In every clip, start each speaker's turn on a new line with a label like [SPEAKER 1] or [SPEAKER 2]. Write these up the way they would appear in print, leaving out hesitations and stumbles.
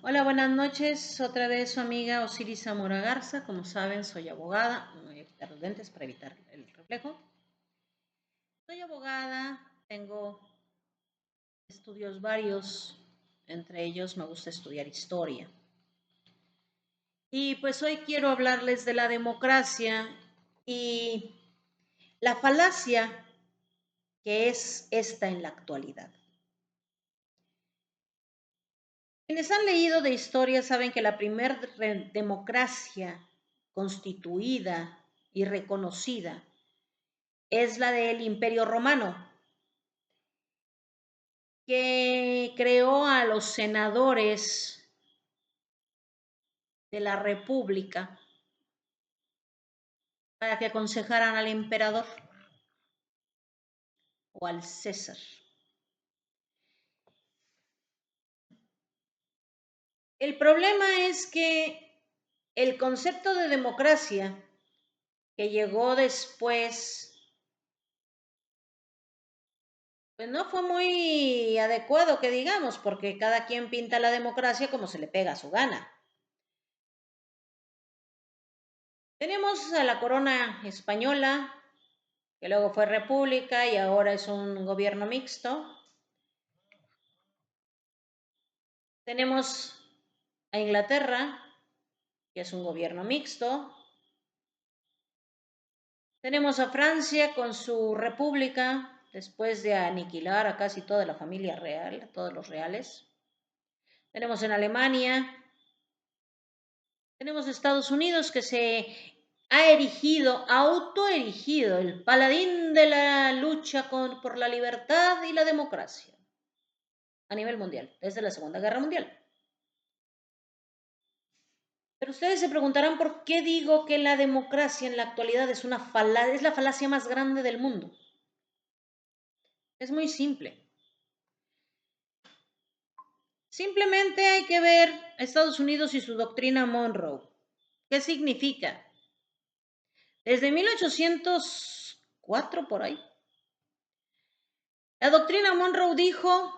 [SPEAKER 1] Hola, buenas noches. Otra vez su amiga Osiris Zamora Garza. Como saben, soy abogada. Me voy a quitar los lentes para evitar el reflejo. Soy abogada, tengo estudios varios. Entre ellos me gusta estudiar historia. Y pues hoy quiero hablarles de la democracia y la falacia que es esta en la actualidad. Quienes han leído de historia saben que la primera democracia constituida y reconocida es la del Imperio Romano, que creó a los senadores de la República para que aconsejaran al emperador o al César. El problema es que el concepto de democracia que llegó después, pues no fue muy adecuado que digamos, porque cada quien pinta la democracia como se le pega a su gana. Tenemos a la corona española, que luego fue república y ahora es un gobierno mixto. Tenemos a Inglaterra, que es un gobierno mixto. Tenemos a Francia con su república, después de aniquilar a casi toda la familia real, a todos los reales. Tenemos en Alemania. Tenemos Estados Unidos, que se ha autoerigido, el paladín de la lucha por la libertad y la democracia a nivel mundial, desde la Segunda Guerra Mundial. Pero ustedes se preguntarán por qué digo que la democracia en la actualidad es la falacia más grande del mundo. Es muy simple. Simplemente hay que ver a Estados Unidos y su doctrina Monroe. ¿Qué significa? Desde 1804 por ahí, la doctrina Monroe dijo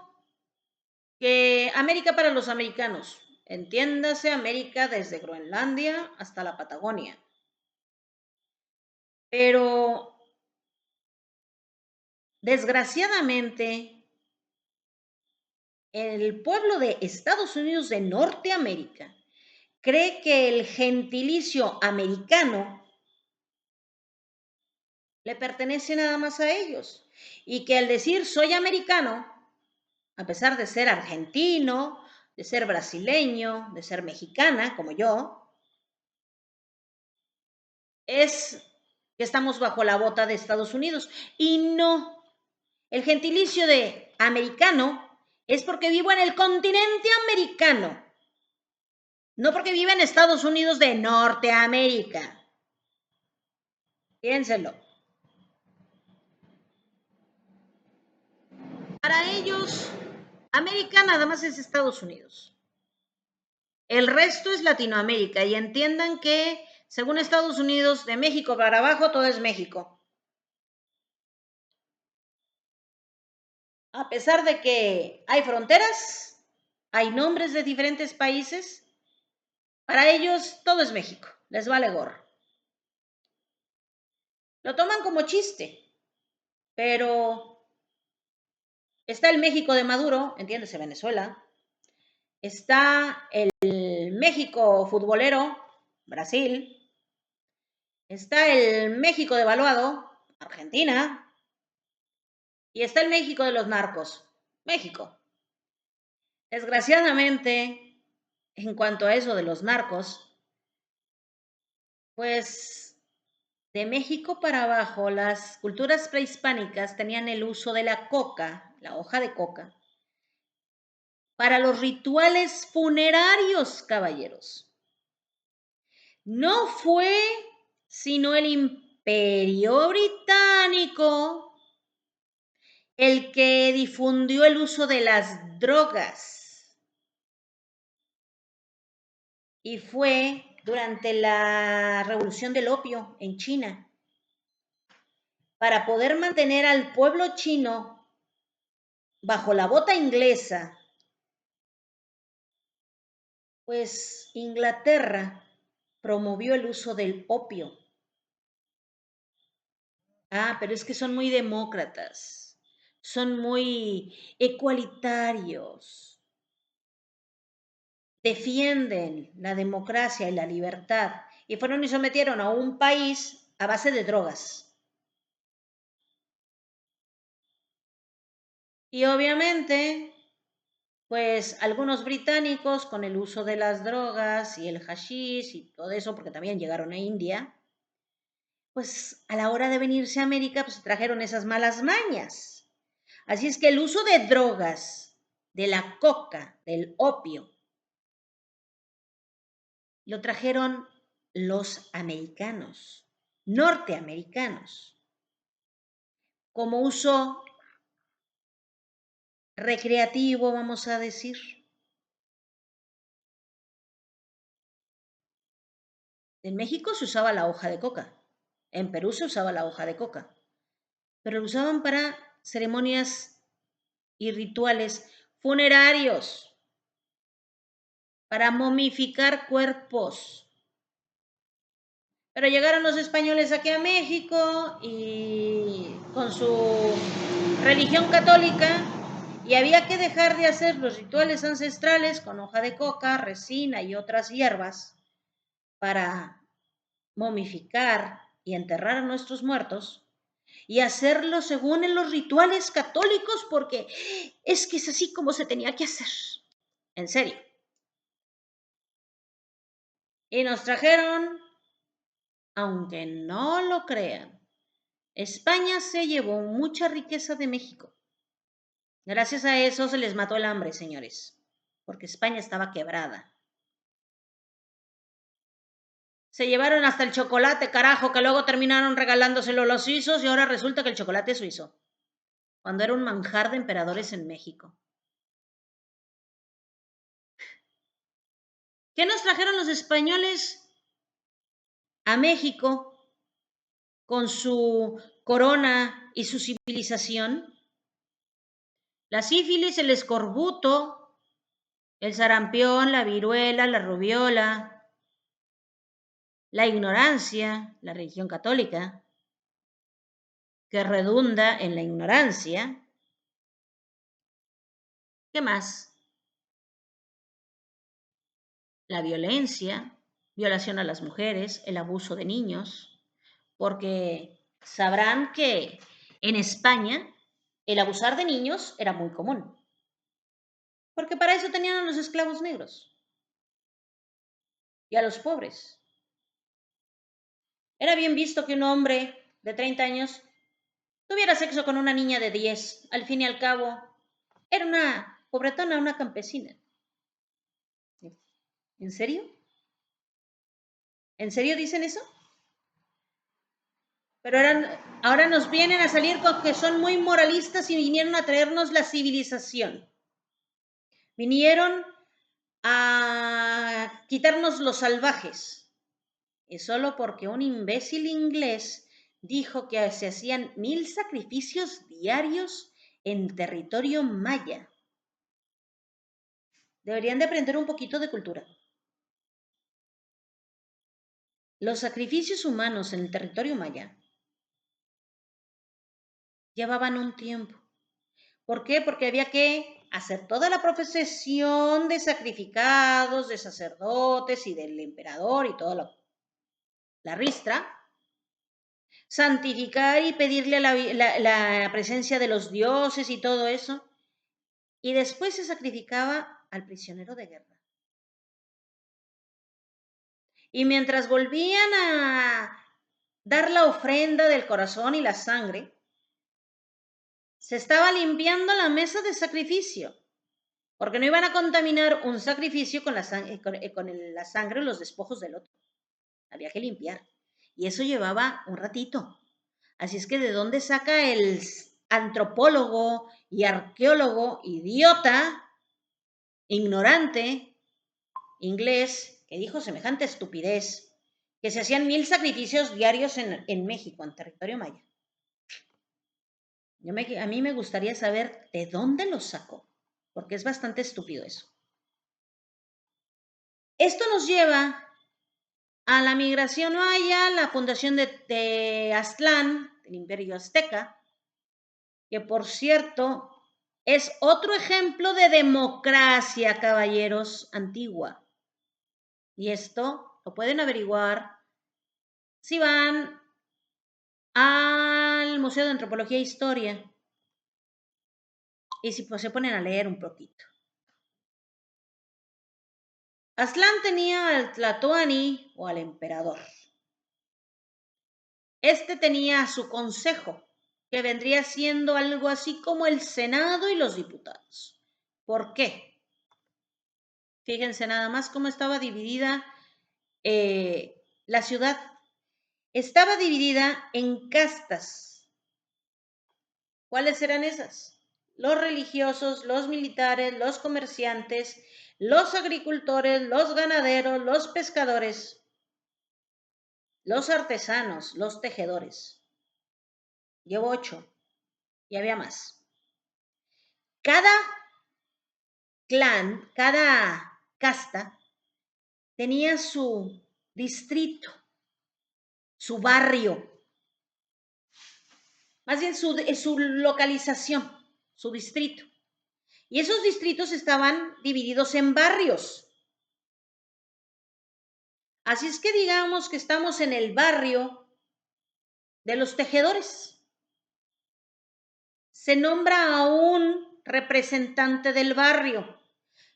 [SPEAKER 1] que América para los americanos, entiéndase América desde Groenlandia hasta la Patagonia. Pero desgraciadamente, el pueblo de Estados Unidos de Norteamérica cree que el gentilicio americano le pertenece nada más a ellos y que al decir soy americano, a pesar de ser argentino, de ser brasileño, de ser mexicana como yo, es que estamos bajo la bota de Estados Unidos. Y no, el gentilicio de americano es porque vivo en el continente americano, no porque vive en Estados Unidos de Norteamérica. Piénselo. Para ellos, América nada más es Estados Unidos. El resto es Latinoamérica y entiendan que, según Estados Unidos, de México para abajo todo es México. A pesar de que hay fronteras, hay nombres de diferentes países, para ellos todo es México, les vale gorro. Lo toman como chiste, pero está el México de Maduro, entiéndese Venezuela, está el México futbolero, Brasil, está el México devaluado, Argentina, y está el México de los narcos, México. Desgraciadamente, en cuanto a eso de los narcos, pues de México para abajo, las culturas prehispánicas tenían el uso de la coca, la hoja de coca, para los rituales funerarios, caballeros. No fue sino el Imperio Británico el que difundió el uso de las drogas. Y fue durante la revolución del opio en China, para poder mantener al pueblo chino bajo la bota inglesa Pues Inglaterra promovió el uso del opio. Ah, pero es que son muy demócratas, son muy ecualitarios, defienden la democracia y la libertad y fueron y sometieron a un país a base de drogas. Y obviamente, pues algunos británicos con el uso de las drogas y el hashish y todo eso, porque también llegaron a India, pues a la hora de venirse a América, pues trajeron esas malas mañas. Así es que el uso de drogas, de la coca, del opio, lo trajeron los americanos, norteamericanos, como uso recreativo, vamos a decir. En México se usaba la hoja de coca, en Perú se usaba la hoja de coca, pero lo usaban para ceremonias y rituales funerarios, para momificar cuerpos. Pero llegaron los españoles aquí a México y con su religión católica y había que dejar de hacer los rituales ancestrales con hoja de coca, resina y otras hierbas para momificar y enterrar a nuestros muertos y hacerlo según en los rituales católicos porque es que es así como se tenía que hacer. En serio. Y nos trajeron, aunque no lo crean, España se llevó mucha riqueza de México. Gracias a eso se les mató el hambre, señores, porque España estaba quebrada. Se llevaron hasta el chocolate, carajo, que luego terminaron regalándoselo los suizos y ahora resulta que el chocolate es suizo, cuando era un manjar de emperadores en México. ¿Qué nos trajeron los españoles a México con su corona y su civilización? La sífilis, el escorbuto, el sarampión, la viruela, la rubiola, la ignorancia, la religión católica, que redunda en la ignorancia. ¿Qué más? La violencia, violación a las mujeres, el abuso de niños, porque sabrán que en España el abusar de niños era muy común, porque para eso tenían a los esclavos negros y a los pobres. Era bien visto que un hombre de 30 años tuviera sexo con una niña de 10. Al fin y al cabo, era una pobretona, una campesina. ¿En serio? ¿En serio dicen eso? Pero ahora nos vienen a salir con que son muy moralistas y vinieron a traernos la civilización. Vinieron a quitarnos los salvajes. Y solo porque un imbécil inglés dijo que se hacían 1000 sacrificios diarios en territorio maya. Deberían de aprender un poquito de cultura. Los sacrificios humanos en el territorio maya llevaban un tiempo. ¿Por qué? Porque había que hacer toda la profesión de sacrificados, de sacerdotes y del emperador y toda la ristra, santificar y pedirle la presencia de los dioses y todo eso, y después se sacrificaba al prisionero de guerra. Y mientras volvían a dar la ofrenda del corazón y la sangre, se estaba limpiando la mesa de sacrificio, porque no iban a contaminar un sacrificio con la sangre o los despojos del otro. Había que limpiar. Y eso llevaba un ratito. Así es que ¿de dónde saca el antropólogo y arqueólogo idiota, ignorante, inglés, que dijo semejante estupidez, que se hacían 1000 sacrificios diarios en México, en territorio maya? A mí me gustaría saber de dónde los sacó, porque es bastante estúpido eso. Esto nos lleva a la migración maya, la fundación de Aztlán, el imperio azteca, que por cierto es otro ejemplo de democracia, caballeros, antigua. Y esto lo pueden averiguar si van al Museo de Antropología e Historia y si pues, se ponen a leer un poquito. Aztlán tenía al Tlatoani o al emperador. Este tenía a su consejo, que vendría siendo algo así como el Senado y los diputados. ¿Por qué? Fíjense nada más cómo estaba dividida la ciudad. Estaba dividida en castas. ¿Cuáles eran esas? Los religiosos, los militares, los comerciantes, los agricultores, los ganaderos, los pescadores, los artesanos, los tejedores. Llevo 8 y había más. Cada clan, cada casta tenía su distrito, su barrio, más bien su localización, su distrito. Y esos distritos estaban divididos en barrios. Así es que digamos que estamos en el barrio de los tejedores. Se nombra a un representante del barrio,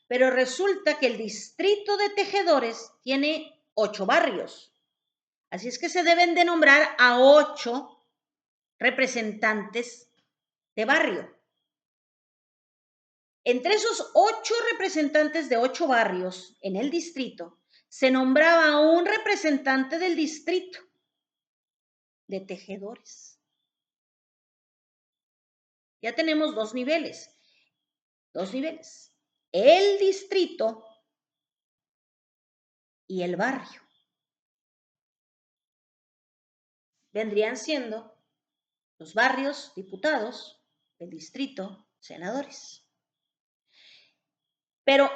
[SPEAKER 1] pero resulta que el distrito de tejedores tiene 8 barrios. Así es que se deben de nombrar a 8 representantes de barrio. Entre esos 8 representantes de 8 barrios en el distrito, se nombraba a un representante del distrito de tejedores. Ya tenemos 2 niveles. 2 niveles. El distrito y el barrio. Vendrían siendo los barrios, diputados, el distrito, senadores. Pero,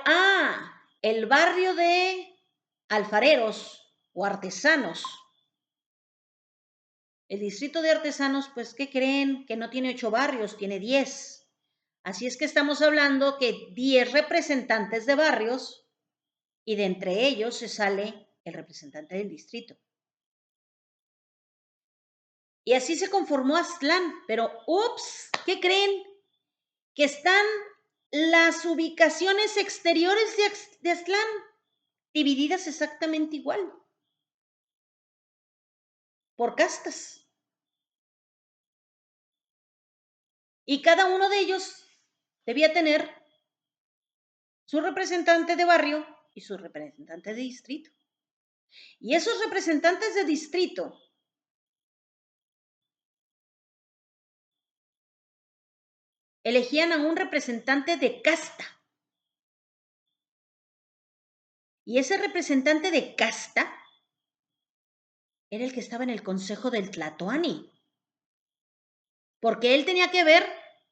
[SPEAKER 1] el barrio de alfareros o artesanos. El distrito de artesanos, pues, ¿qué creen? Que no tiene 8 barrios, tiene 10. Así es que estamos hablando que 10 representantes de barrios y de entre ellos se sale el representante del distrito. Y así se conformó Aztlán, pero ups, ¿qué creen? Que están las ubicaciones exteriores de Aztlán divididas exactamente igual, por castas. Y cada uno de ellos debía tener su representante de barrio y su representante de distrito. Y esos representantes de distrito elegían a un representante de casta. Y ese representante de casta era el que estaba en el consejo del Tlatoani. Porque él tenía que ver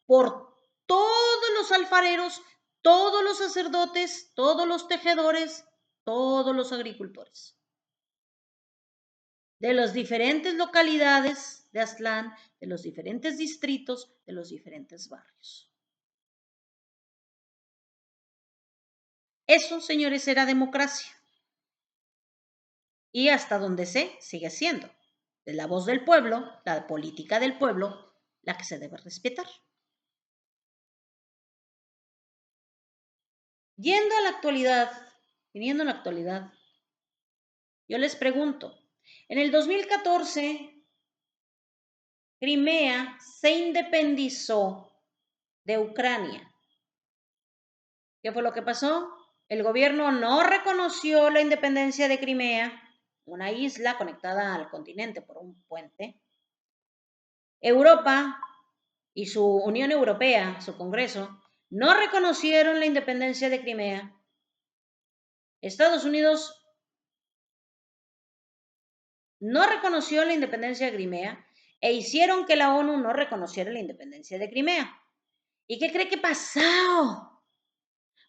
[SPEAKER 1] por todos los alfareros, todos los sacerdotes, todos los tejedores, todos los agricultores. De las diferentes localidades de Aztlán, de los diferentes distritos, de los diferentes barrios. Eso, señores, era democracia. Y hasta donde sé, sigue siendo. De la voz del pueblo, la política del pueblo, la que se debe respetar. Viniendo a la actualidad, yo les pregunto, en el 2014, Crimea se independizó de Ucrania. ¿Qué fue lo que pasó? El gobierno no reconoció la independencia de Crimea, una isla conectada al continente por un puente. Europa y su Unión Europea, su Congreso, no reconocieron la independencia de Crimea. Estados Unidos no reconoció la independencia de Crimea e hicieron que la ONU no reconociera la independencia de Crimea. ¿Y qué cree que pasó?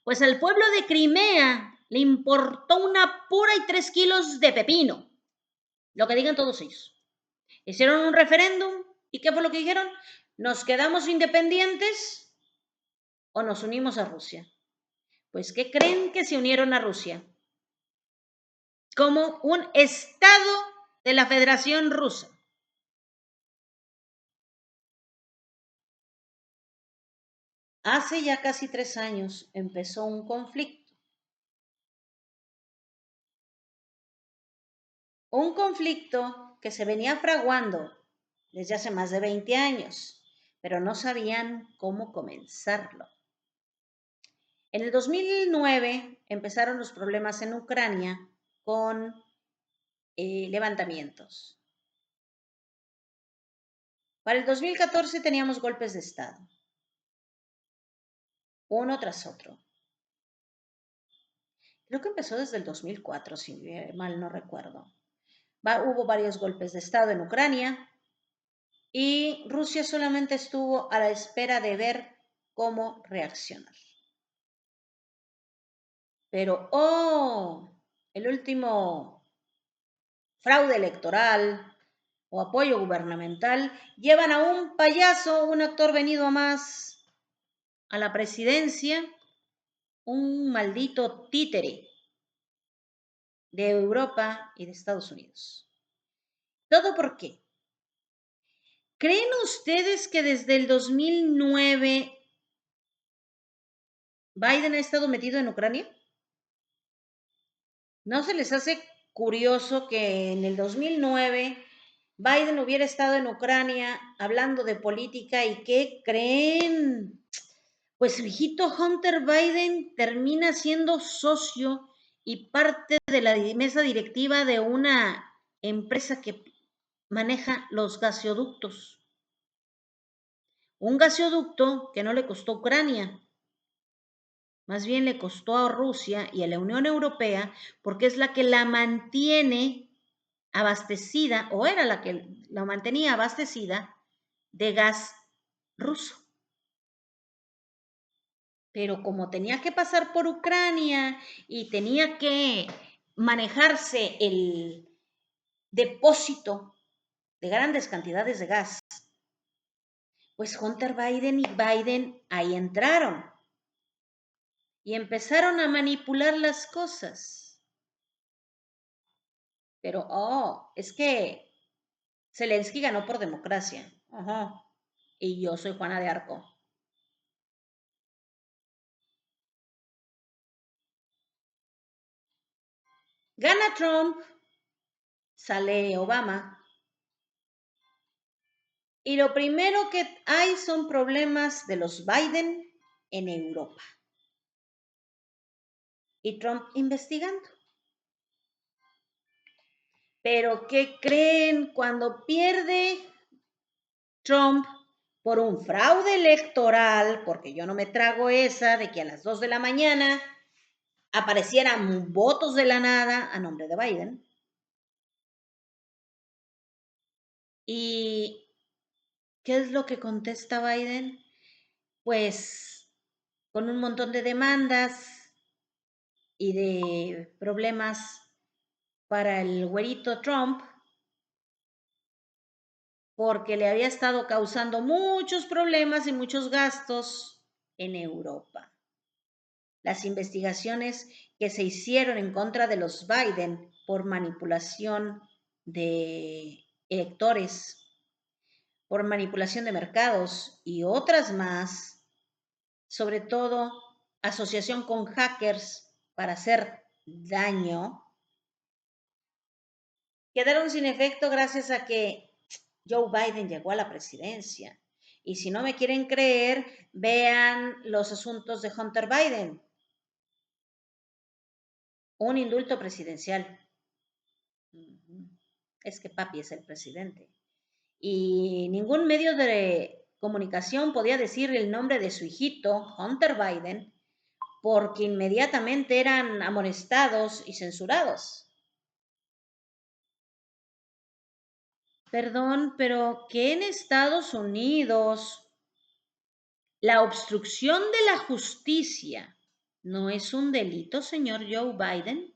[SPEAKER 1] Pues al pueblo de Crimea le importó una pura y 3 kilos de pepino. Lo que digan todos ellos. Hicieron un referéndum y ¿qué fue lo que dijeron? ¿Nos quedamos independientes o nos unimos a Rusia? Pues ¿qué creen? Que se unieron a Rusia como un estado de la Federación Rusa. Hace ya casi 3 años empezó un conflicto. Un conflicto que se venía fraguando desde hace más de 20 años, pero no sabían cómo comenzarlo. En el 2009 empezaron los problemas en Ucrania con levantamientos. Para el 2014 teníamos golpes de Estado, uno tras otro. Creo que empezó desde el 2004, si mal no recuerdo. Hubo varios golpes de Estado en Ucrania y Rusia solamente estuvo a la espera de ver cómo reaccionar. Pero, el último fraude electoral o apoyo gubernamental, llevan a un payaso, un actor venido a más a la presidencia, un maldito títere de Europa y de Estados Unidos. ¿Todo por qué? ¿Creen ustedes que desde el 2009 Biden ha estado metido en Ucrania? ¿No se les hace curioso que en el 2009 Biden hubiera estado en Ucrania hablando de política y qué creen? Pues su hijito Hunter Biden termina siendo socio y parte de la mesa directiva de una empresa que maneja los gasoductos. Un gasoducto que no le costó a Ucrania, más bien le costó a Rusia y a la Unión Europea porque es la que la mantiene abastecida, o era la que la mantenía abastecida de gas ruso. Pero como tenía que pasar por Ucrania y tenía que manejarse el depósito de grandes cantidades de gas, pues Hunter Biden y Biden ahí entraron y empezaron a manipular las cosas. Pero, es que Zelensky ganó por democracia. Ajá. Y yo soy Juana de Arco. Gana Trump, sale Obama. Y lo primero que hay son problemas de los Biden en Europa. Y Trump investigando. Pero ¿qué creen? Cuando pierde Trump por un fraude electoral, porque yo no me trago esa de que a las 2 de la mañana aparecieran votos de la nada a nombre de Biden. ¿Y qué es lo que contesta Biden? Pues con un montón de demandas y de problemas para el güerito Trump, porque le había estado causando muchos problemas y muchos gastos en Europa. Las investigaciones que se hicieron en contra de los Biden por manipulación de electores, por manipulación de mercados y otras más, sobre todo asociación con hackers para hacer daño, quedaron sin efecto gracias a que Joe Biden llegó a la presidencia. Y si no me quieren creer, vean los asuntos de Hunter Biden. Un indulto presidencial. Es que papi es el presidente. Y ningún medio de comunicación podía decir el nombre de su hijito, Hunter Biden, porque inmediatamente eran amonestados y censurados. Perdón, pero que en Estados Unidos la obstrucción de la justicia No es un delito, señor Joe Biden.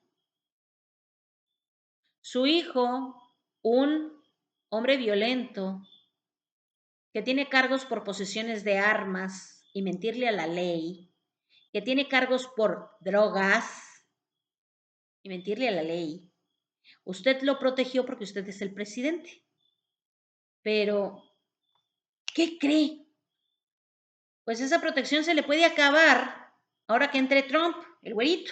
[SPEAKER 1] Su hijo, un hombre violento, que tiene cargos por posesiones de armas y mentirle a la ley, que tiene cargos por drogas y mentirle a la ley. Usted lo protegió porque usted es el presidente. Pero, ¿qué cree? Pues esa protección se le puede acabar ahora que entre Trump, el güerito.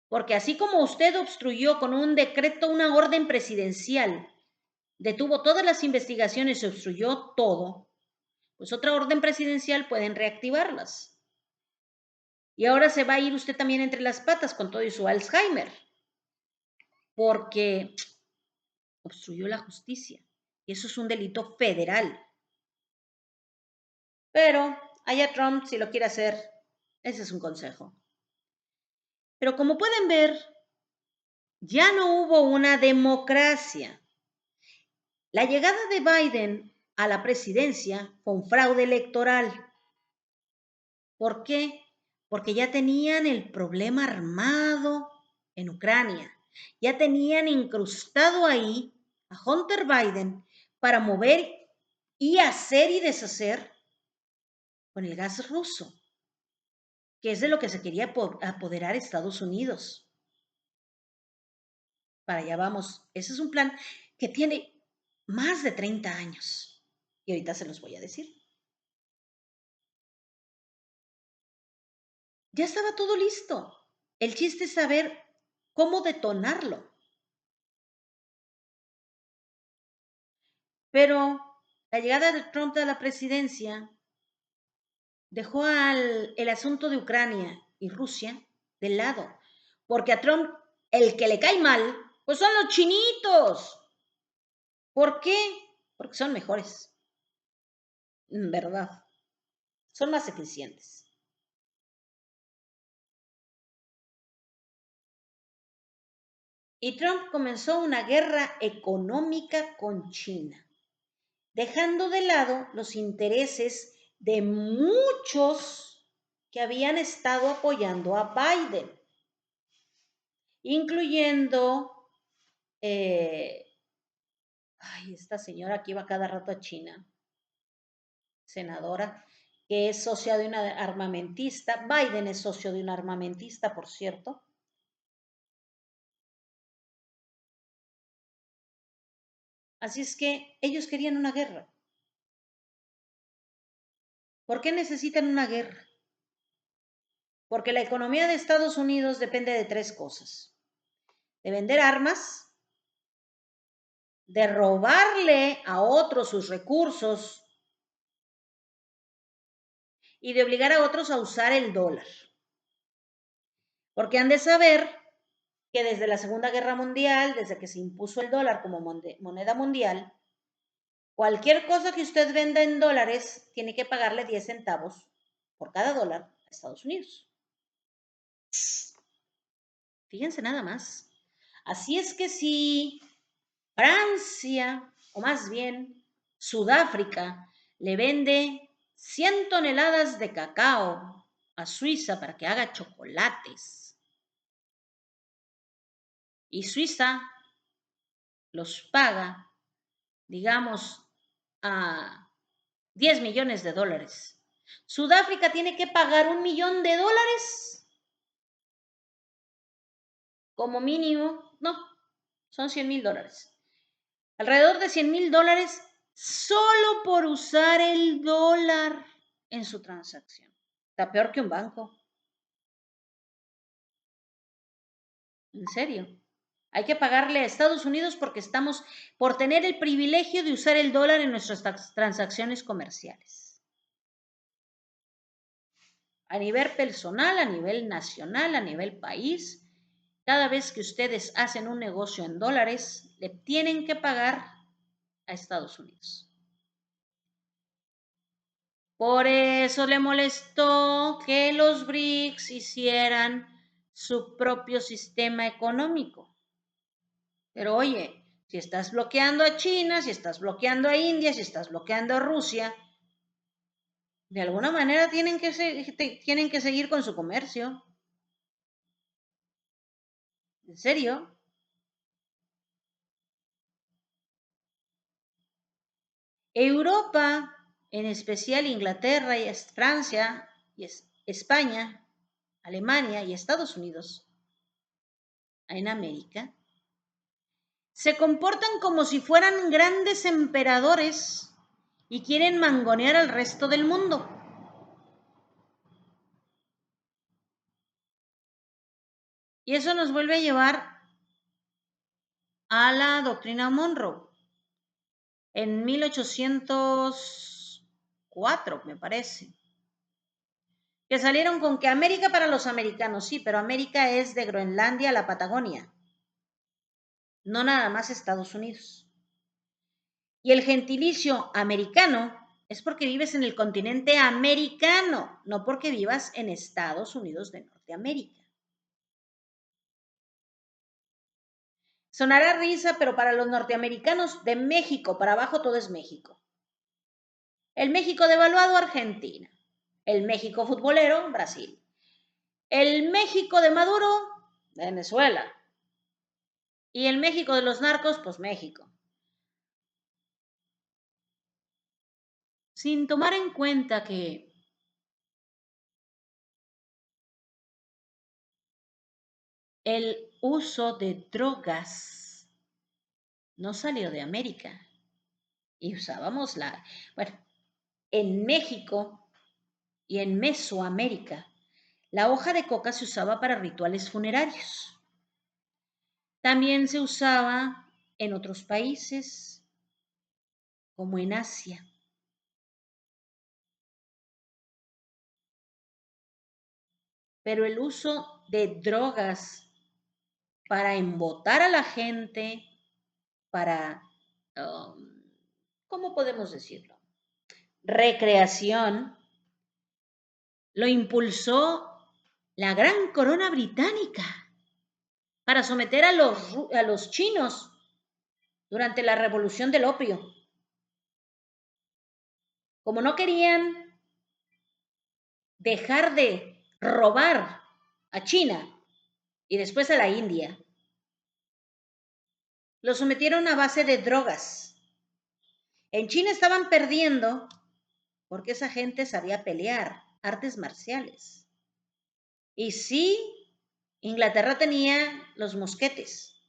[SPEAKER 1] Porque así como usted obstruyó con un decreto, una orden presidencial, detuvo todas las investigaciones, se obstruyó todo, pues otra orden presidencial pueden reactivarlas. Y ahora se va a ir usted también entre las patas con todo y su Alzheimer, porque obstruyó la justicia. Y eso es un delito federal. Pero allá Trump, si lo quiere hacer, ese es un consejo. Pero como pueden ver, ya no hubo una democracia. La llegada de Biden a la presidencia fue un fraude electoral. ¿Por qué? Porque ya tenían el problema armado en Ucrania. Ya tenían incrustado ahí a Hunter Biden para mover y hacer y deshacer con el gas ruso, que es de lo que se quería apoderar Estados Unidos. Para allá vamos. Ese es un plan que tiene más de 30 años. Y ahorita se los voy a decir. Ya estaba todo listo. El chiste es saber cómo detonarlo. Pero la llegada de Trump a la presidencia dejó el asunto de Ucrania y Rusia de lado. Porque a Trump, el que le cae mal, pues son los chinitos. ¿Por qué? Porque son mejores. En verdad. Son más eficientes. Y Trump comenzó una guerra económica con China, dejando de lado los intereses de muchos que habían estado apoyando a Biden, incluyendo esta señora que iba cada rato a China, senadora, que es socia de una armamentista. Biden es socio de una armamentista, por cierto. Así es que ellos querían una guerra. ¿Por qué necesitan una guerra? Porque la economía de Estados Unidos depende de tres cosas: de vender armas, de robarle a otros sus recursos y de obligar a otros a usar el dólar. Porque han de saber que desde la Segunda Guerra Mundial, desde que se impuso el dólar como moneda mundial, cualquier cosa que usted venda en dólares tiene que pagarle 10 centavos por cada dólar a Estados Unidos. Fíjense nada más. Así es que si Francia, o más bien Sudáfrica, le vende 100 toneladas de cacao a Suiza para que haga chocolates, y Suiza los paga, digamos, a 10 millones de dólares. Sudáfrica tiene que pagar $1 millón como mínimo. No, son $100,000. Alrededor de $100,000 solo por usar el dólar en su transacción. Está peor que un banco. En serio. Hay que pagarle a Estados Unidos porque estamos por tener el privilegio de usar el dólar en nuestras transacciones comerciales. A nivel personal, a nivel nacional, a nivel país, cada vez que ustedes hacen un negocio en dólares, le tienen que pagar a Estados Unidos. Por eso le molestó que los BRICS hicieran su propio sistema económico. Pero oye, si estás bloqueando a China, si estás bloqueando a India, si estás bloqueando a Rusia, De alguna manera tienen que seguir con su comercio. ¿En serio? Europa, en especial Inglaterra y Francia y España, Alemania y Estados Unidos, en América, se comportan como si fueran grandes emperadores y quieren mangonear al resto del mundo. Y eso nos vuelve a llevar a la doctrina Monroe. En 1804, me parece, que salieron con que América para los americanos, sí, pero América es de Groenlandia a la Patagonia, no nada más Estados Unidos. Y el gentilicio americano es porque vives en el continente americano, no porque vivas en Estados Unidos de Norteamérica. Sonará risa, pero para los norteamericanos, de México para abajo todo es México. El México devaluado, Argentina. El México futbolero, Brasil. El México de Maduro, Venezuela. Y el México de los narcos, pues México. Sin tomar en cuenta que el uso de drogas no salió de América. Y usábamos bueno, en México y en Mesoamérica, la hoja de coca se usaba para rituales funerarios. También se usaba en otros países, como en Asia. Pero el uso de drogas para embotar a la gente, para, ¿cómo podemos decirlo? Recreación, lo impulsó la gran corona británica para someter a los chinos durante la revolución del opio. Como no querían dejar de robar a China y después a la India, lo sometieron a base de drogas. En China estaban perdiendo porque esa gente sabía pelear, artes marciales. Y sí, Inglaterra tenía los mosquetes,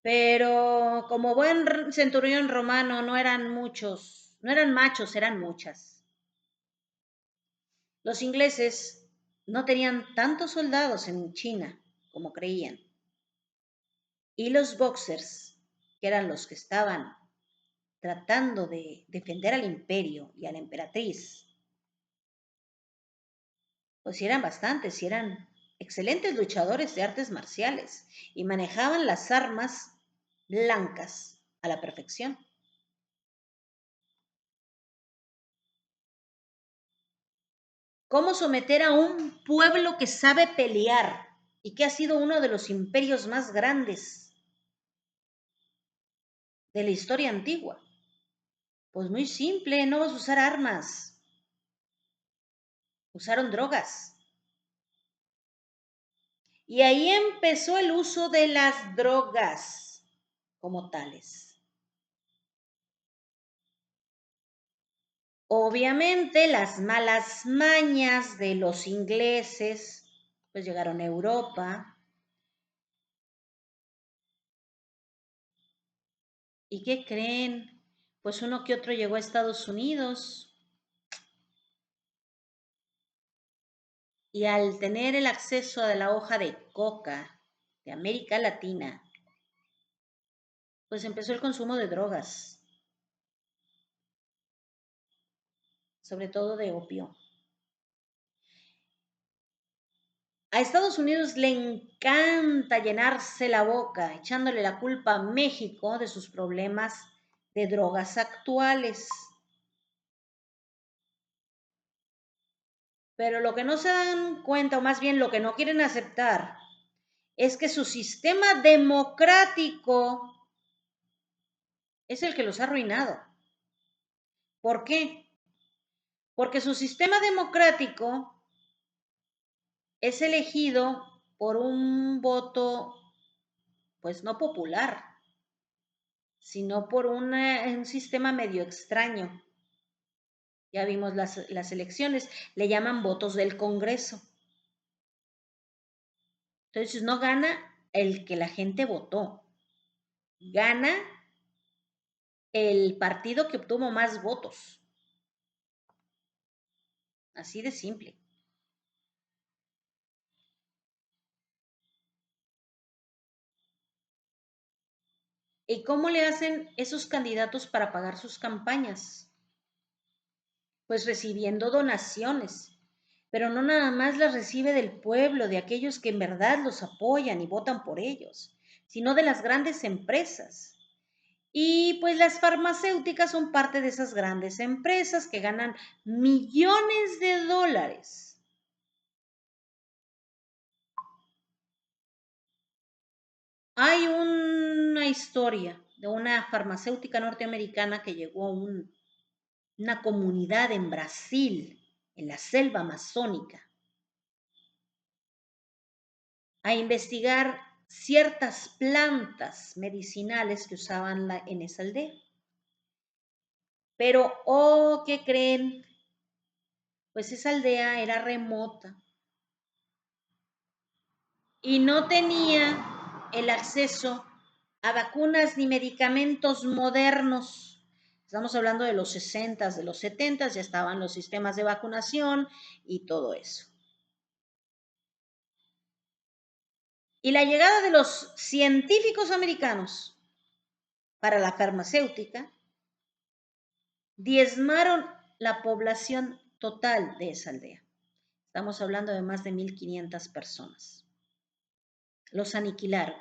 [SPEAKER 1] pero como buen centurión romano no eran muchos, no eran machos, eran muchas. Los ingleses no tenían tantos soldados en China como creían. Y los boxers, que eran los que estaban tratando de defender al imperio y a la emperatriz, pues sí eran bastantes, sí eran excelentes luchadores de artes marciales y manejaban las armas blancas a la perfección. ¿Cómo someter a un pueblo que sabe pelear y que ha sido uno de los imperios más grandes de la historia antigua? Pues muy simple, no vas a usar armas. Usaron drogas. Y ahí empezó el uso de las drogas como tales. Obviamente las malas mañas de los ingleses pues llegaron a Europa. ¿Y qué creen? Pues uno que otro llegó a Estados Unidos y al tener el acceso a la hoja de coca de América Latina, pues empezó el consumo de drogas, sobre todo de opio. A Estados Unidos le encanta llenarse la boca echándole la culpa a México de sus problemas de drogas actuales. Pero lo que no se dan cuenta, o más bien lo que no quieren aceptar, es que su sistema democrático es el que los ha arruinado. ¿Por qué? porque su sistema democrático es elegido por un voto, pues no popular, sino por un sistema medio extraño. Ya vimos las elecciones, le llaman votos del Congreso. Entonces no gana el que la gente votó, gana el partido que obtuvo más votos. Así de simple. ¿Y cómo le hacen esos candidatos para pagar sus campañas? Pues recibiendo donaciones, pero no nada más las recibe del pueblo, de aquellos que en verdad los apoyan y votan por ellos, sino de las grandes empresas. Y pues las farmacéuticas son parte de esas grandes empresas que ganan millones de dólares. Hay una historia de una farmacéutica norteamericana que llegó a una comunidad en Brasil, en la selva amazónica, a investigar ciertas plantas medicinales que usaban en esa aldea. Pero, oh, ¿qué creen? Pues esa aldea era remota y no tenía el acceso a vacunas ni medicamentos modernos. Estamos hablando de los 60, de los 70, ya estaban los sistemas de vacunación y todo eso. Y la llegada de los científicos americanos para la farmacéutica diezmaron la población total de esa aldea. Estamos hablando de más de 1,500 personas. Los aniquilaron.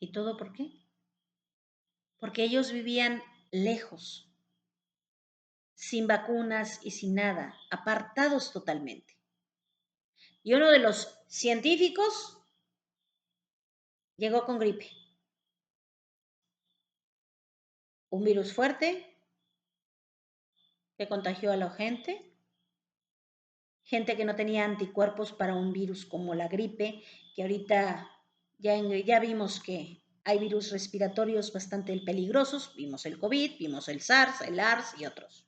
[SPEAKER 1] ¿Y todo por qué? Porque ellos vivían lejos, sin vacunas y sin nada, apartados totalmente. Y uno de los científicos llegó con gripe. Un virus fuerte que contagió a la gente que no tenía anticuerpos para un virus como la gripe, que ahorita ya vimos que hay virus respiratorios bastante peligrosos, vimos el COVID, vimos el SARS, el ARS y otros.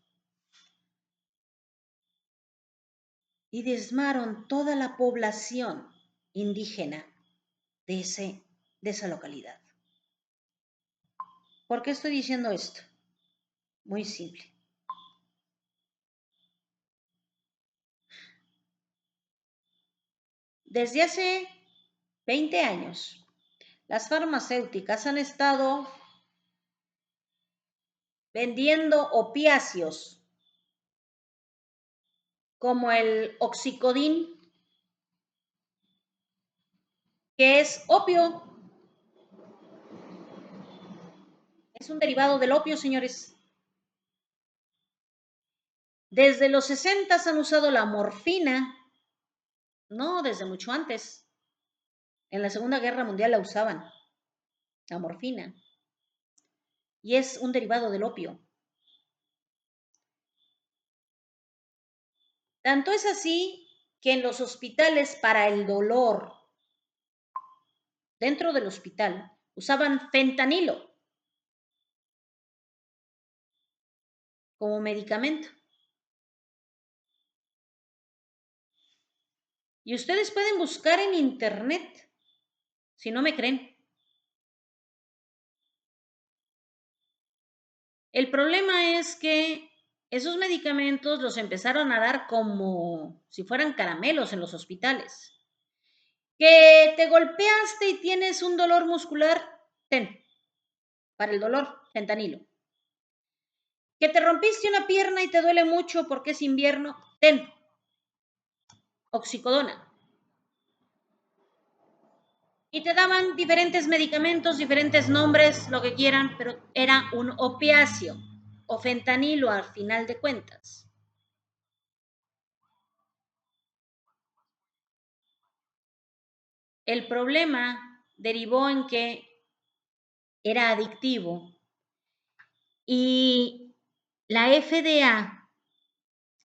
[SPEAKER 1] Y diezmaron toda la población indígena de esa localidad. ¿Por qué estoy diciendo esto? Muy simple. Desde hace 20 años, las farmacéuticas han estado vendiendo opiáceos como el oxicodín, que es opio, es un derivado del opio, señores. Desde los 60 han usado la morfina, no, desde mucho antes. En la Segunda Guerra Mundial la usaban, la morfina, y es un derivado del opio. Tanto es así que en los hospitales para el dolor, dentro del hospital, usaban fentanilo como medicamento. Y ustedes pueden buscar en internet, si no me creen. El problema es que esos medicamentos los empezaron a dar como si fueran caramelos en los hospitales. Que te golpeaste y tienes un dolor muscular, ten, para el dolor, fentanilo. Que te rompiste una pierna y te duele mucho porque es invierno, ten, oxicodona. Y te daban diferentes medicamentos, diferentes nombres, lo que quieran, pero era un opiáceo o fentanilo al final de cuentas. El problema derivó en que era adictivo y la FDA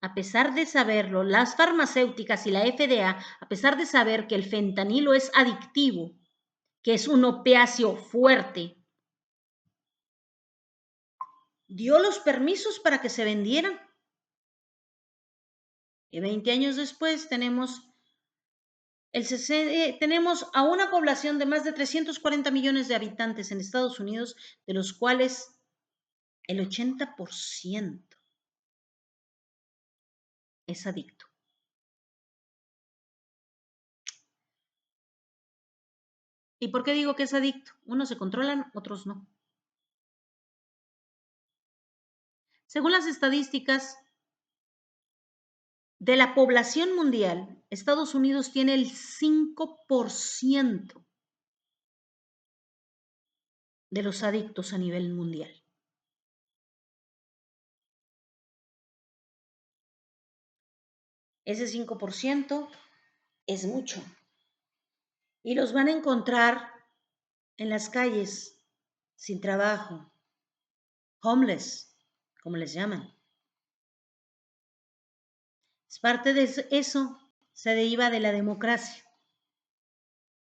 [SPEAKER 1] a pesar de saberlo, las farmacéuticas y la FDA, a pesar de saber que el fentanilo es adictivo, que es un opiáceo fuerte, dio los permisos para que se vendieran. Y 20 años después tenemos a una población de más de 340 millones de habitantes en Estados Unidos, de los cuales el 80% es adicto. ¿Y por qué digo que es adicto? Unos se controlan, otros no. Según las estadísticas de la población mundial, Estados Unidos tiene el 5% de los adictos a nivel mundial. Ese 5% es mucho. Y los van a encontrar en las calles, sin trabajo, homeless, como les llaman. Es parte de eso, se deriva de la democracia.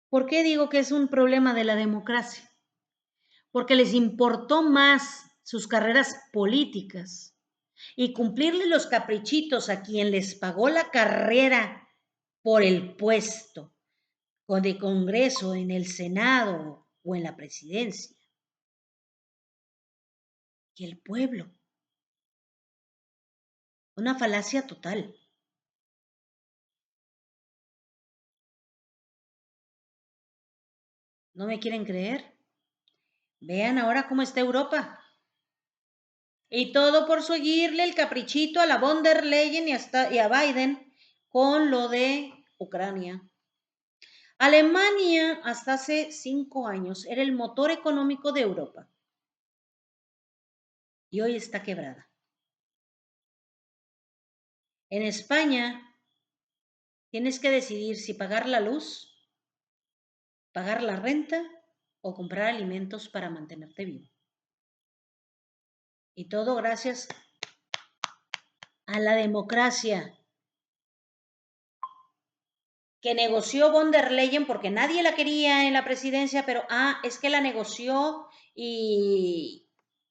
[SPEAKER 1] ¿Por qué digo que es un problema de la democracia? Porque les importó más sus carreras políticas y cumplirle los caprichitos a quien les pagó la carrera por el puesto o de Congreso, en el Senado o en la presidencia, que el pueblo. Una falacia total. ¿No me quieren creer? Vean ahora cómo está Europa. Y todo por seguirle el caprichito a la von der Leyen y a Biden con lo de Ucrania. Alemania hasta hace 5 años era el motor económico de Europa y hoy está quebrada. En España tienes que decidir si pagar la luz, pagar la renta o comprar alimentos para mantenerte vivo. Y todo gracias a la democracia que negoció von der Leyen porque nadie la quería en la presidencia, pero es que la negoció y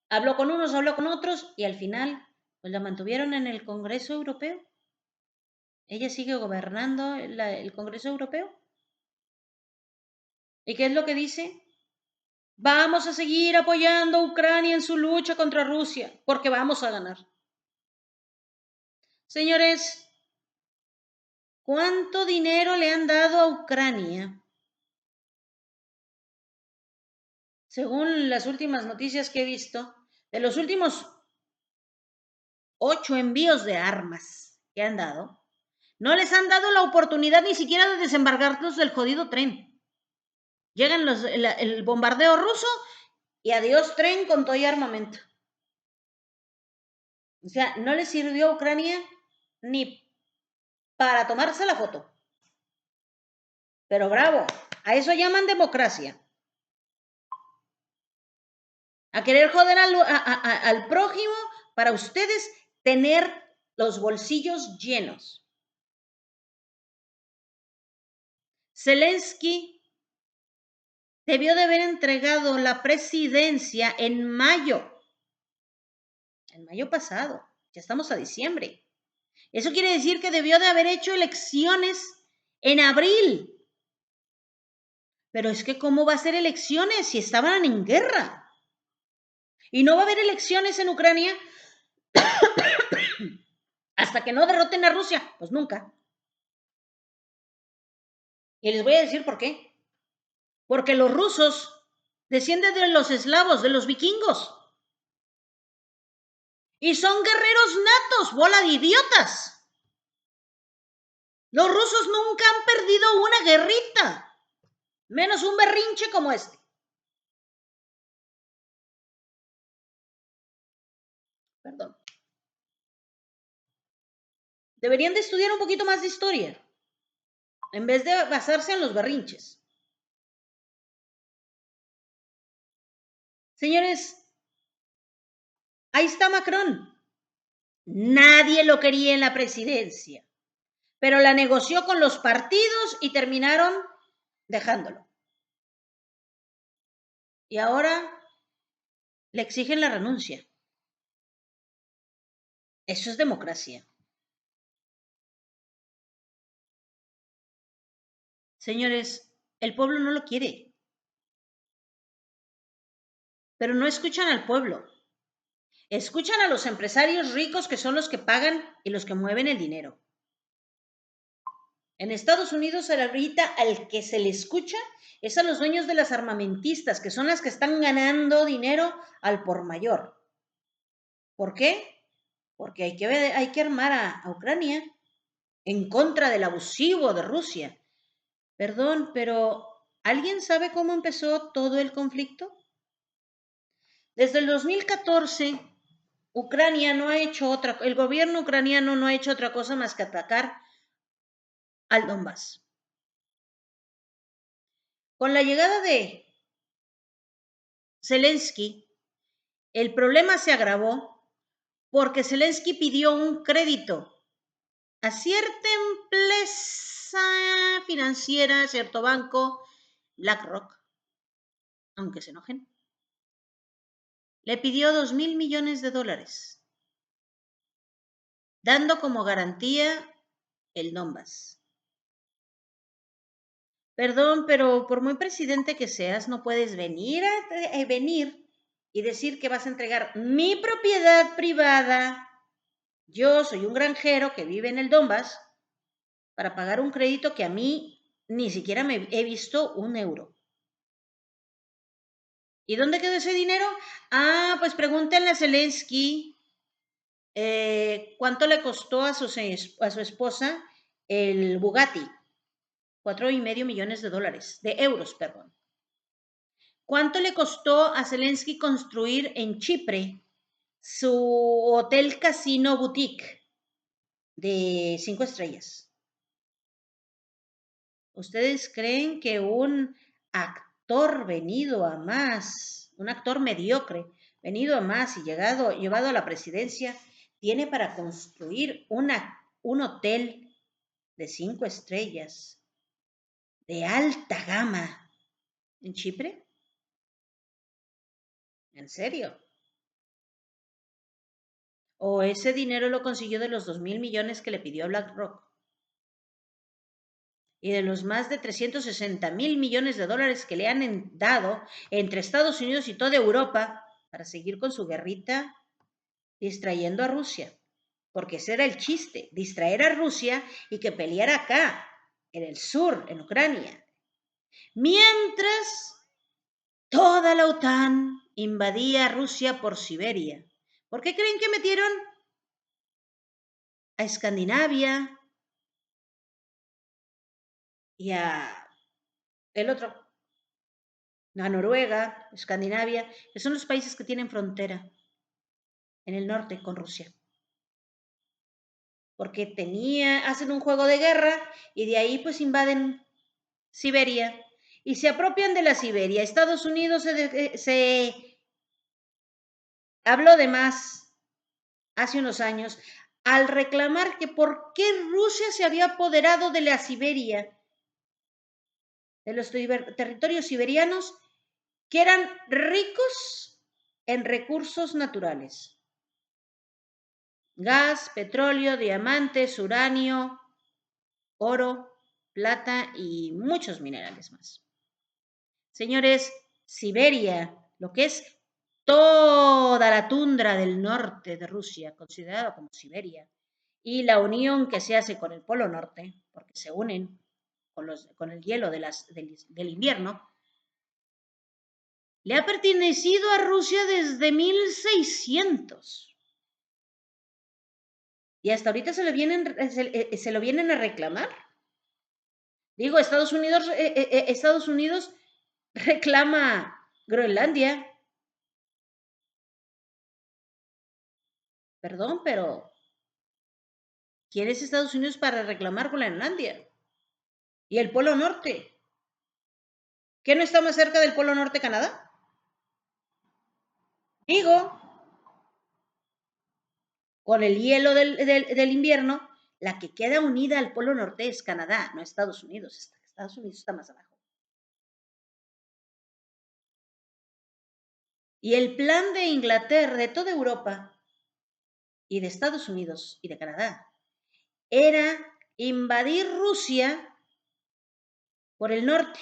[SPEAKER 1] habló con unos, habló con otros y al final pues la mantuvieron en el Congreso Europeo. Ella sigue gobernando el Congreso Europeo. ¿Y qué es lo que dice? Vamos a seguir apoyando a Ucrania en su lucha contra Rusia porque vamos a ganar. Señores, ¿cuánto dinero le han dado a Ucrania? Según las últimas noticias que he visto, de los últimos 8 envíos de armas que han dado, no les han dado la oportunidad ni siquiera de desembarcarlos del jodido tren. Llegan el bombardeo ruso y adiós tren con todo y armamento. O sea, no les sirvió a Ucrania ni para tomarse la foto. Pero bravo, a eso llaman democracia. A querer joder al prójimo para ustedes tener los bolsillos llenos. Zelensky debió de haber entregado la presidencia en mayo pasado. Ya estamos a diciembre. Eso quiere decir que debió de haber hecho elecciones en abril. Pero es que ¿cómo va a ser elecciones si estaban en guerra? Y no va a haber elecciones en Ucrania hasta que no derroten a Rusia. Pues nunca. Y les voy a decir por qué. Porque los rusos descienden de los eslavos, de los vikingos. Y son guerreros natos, bola de idiotas. Los rusos nunca han perdido una guerrita, menos un berrinche como este. Perdón. Deberían de estudiar un poquito más de historia, en vez de basarse en los berrinches. Señores, ahí está Macron. Nadie lo quería en la presidencia, pero la negoció con los partidos y terminaron dejándolo. Y ahora le exigen la renuncia. Eso es democracia. Señores, el pueblo no lo quiere, pero no escuchan al pueblo. Escuchan a los empresarios ricos que son los que pagan y los que mueven el dinero. En Estados Unidos, ahorita al que se le escucha es a los dueños de las armamentistas, que son las que están ganando dinero al por mayor. ¿Por qué? Porque hay que armar a Ucrania en contra del abusivo de Rusia. Perdón, pero ¿alguien sabe cómo empezó todo el conflicto? Desde el 2014, el gobierno ucraniano no ha hecho otra cosa más que atacar al Donbass. Con la llegada de Zelensky, el problema se agravó porque Zelensky pidió un crédito a cierta empresa financiera, cierto banco, BlackRock, aunque se enojen, le pidió $2,000 millones, dando como garantía el Donbass. Perdón, pero por muy presidente que seas, no puedes venir y decir que vas a entregar mi propiedad privada. Yo soy un granjero que vive en el Donbass para pagar un crédito que a mí ni siquiera me he visto $1. ¿Y dónde quedó ese dinero? Pues pregúntenle a Zelensky cuánto le costó a su esposa el Bugatti. $4,5 millones, de euros, perdón. ¿Cuánto le costó a Zelensky construir en Chipre su hotel casino boutique de 5 estrellas? ¿Ustedes creen que un actor venido a más, un actor mediocre, venido a más y llevado a la presidencia, tiene para construir un hotel de 5 estrellas de alta gama en Chipre? ¿En serio? ¿O ese dinero lo consiguió de los $2,000 millones que le pidió BlackRock? Y de los más de $360,000 millones que le han dado entre Estados Unidos y toda Europa para seguir con su guerrita distrayendo a Rusia. Porque ese era el chiste, distraer a Rusia y que peleara acá, en el sur, en Ucrania. Mientras toda la OTAN invadía Rusia por Siberia. ¿Por qué creen que metieron a Escandinavia y a Noruega, Escandinavia, que son los países que tienen frontera en el norte con Rusia? Porque hacen un juego de guerra y de ahí pues invaden Siberia y se apropian de la Siberia. Estados Unidos se habló de más hace unos años al reclamar que por qué Rusia se había apoderado de la Siberia, de los territorios siberianos, que eran ricos en recursos naturales: gas, petróleo, diamantes, uranio, oro, plata y muchos minerales más. Señores, Siberia, lo que es toda la tundra del norte de Rusia, considerado como Siberia, y la unión que se hace con el Polo Norte, porque se unen con el hielo del invierno, le ha pertenecido a Rusia desde 1600. Y hasta ahorita se lo vienen a reclamar. Digo, Estados Unidos reclama Groenlandia. Perdón, pero ¿quién es Estados Unidos para reclamar Groenlandia? ¿Y el Polo Norte? ¿Qué no está más cerca del Polo Norte Canadá? Digo, con el hielo del invierno, la que queda unida al Polo Norte es Canadá, no Estados Unidos. Estados Unidos está más abajo. Y el plan de Inglaterra, de toda Europa, y de Estados Unidos y de Canadá, era invadir Rusia por el norte,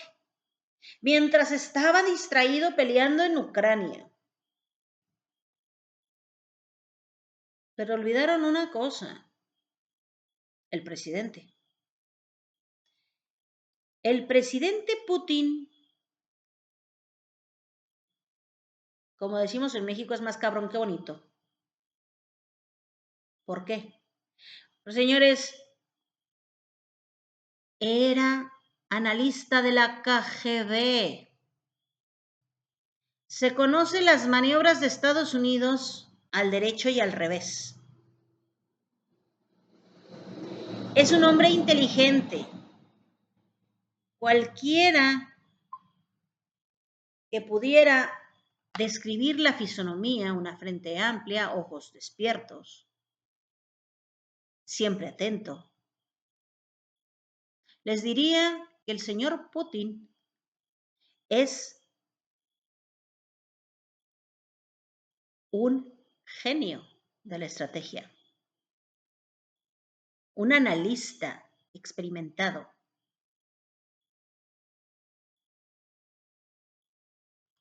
[SPEAKER 1] mientras estaba distraído peleando en Ucrania. Pero olvidaron una cosa, el presidente. El presidente Putin, como decimos en México, es más cabrón que bonito. ¿Por qué? Pues, señores, era analista de la KGB. Se conocen las maniobras de Estados Unidos al derecho y al revés. Es un hombre inteligente. Cualquiera que pudiera describir la fisonomía, una frente amplia, ojos despiertos, siempre atento, les diría que el señor Putin es un genio de la estrategia, un analista experimentado.